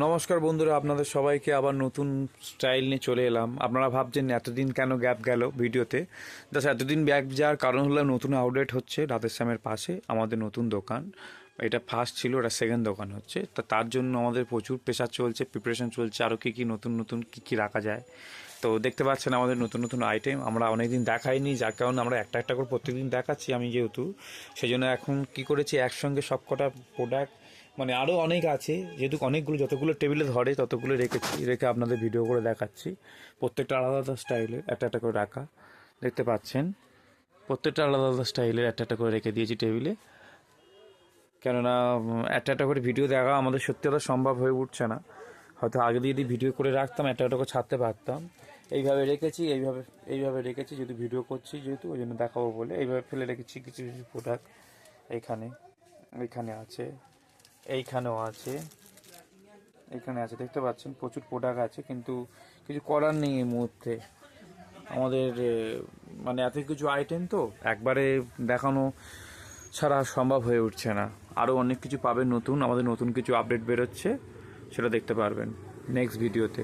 নমস্কার বন্ধুরা, আপনাদের সবাইকে আবার নতুন স্টাইল নিয়ে চলে এলাম। আপনারা ভাবছেন এতদিন কেন গ্যাপ গেল ভিডিওতে। জাস্ট এতদিন গ্যাপ যাওয়ার কারণ হলো নতুন আউটলেট হচ্ছে রাধেশ্যামের পাশে আমাদের নতুন দোকান। এটা ফার্স্ট ছিল, এটা সেকেন্ড দোকান হচ্ছে। তার জন্য আমাদের প্রচুর প্রেশার চলছে, প্রিপারেশন চলছে, আরও কী কী নতুন কী রাখা যায়। তো দেখতে পাচ্ছেন আমাদের নতুন নতুন আইটেম আমরা অনেকদিন দেখাইনি, যার কারণে আমরা একটা একটা করে প্রত্যেকদিন দেখাচ্ছি আমি যেহেতু। সেই জন্য এখন কী করেছি, একসঙ্গে সব কটা প্রোডাক্ট মানে আরও অনেক আছে, যেহেতু অনেকগুলো যতগুলো টেবিলে ধরে ততগুলো রেখে আপনাদের ভিডিও করে দেখাচ্ছি। প্রত্যেকটা আলাদা আলাদা স্টাইলের একটা একটা করে রাখা দেখতে পাচ্ছেন। প্রত্যেকটা আলাদা আলাদা স্টাইলের একটা একটা করে রেখে দিয়েছি টেবিলে, কেননা একটা একটা করে ভিডিও দেখা আমাদের সত্যি কথা সম্ভব হয়ে উঠছে না। হয়তো আগে যদি ভিডিও করে রাখতাম একটা একটা করে ছাড়তে পারতাম। এইভাবে রেখেছি, এইভাবে রেখেছি, যদি ভিডিও করছি যেহেতু ওই জন্য দেখাবো বলে এইভাবে ফেলে রেখেছি। কিছু কিছু প্রোডাক্ট এইখানে আছে, এইখানেও আছে, এখানে আছে, দেখতে পাচ্ছেন প্রচুর প্রোডাক্ট আছে, কিন্তু কিছু করার নেই এই মুহূর্তে আমাদের। মানে এত কিছু আইটেম তো একবারে দেখানো ছাড়া সম্ভব হয়ে উঠছে না। আরও অনেক কিছু পাবেন নতুন, আমাদের নতুন কিছু আপডেট বেরোচ্ছে, সেটা দেখতে পারবেন নেক্সট ভিডিওতে।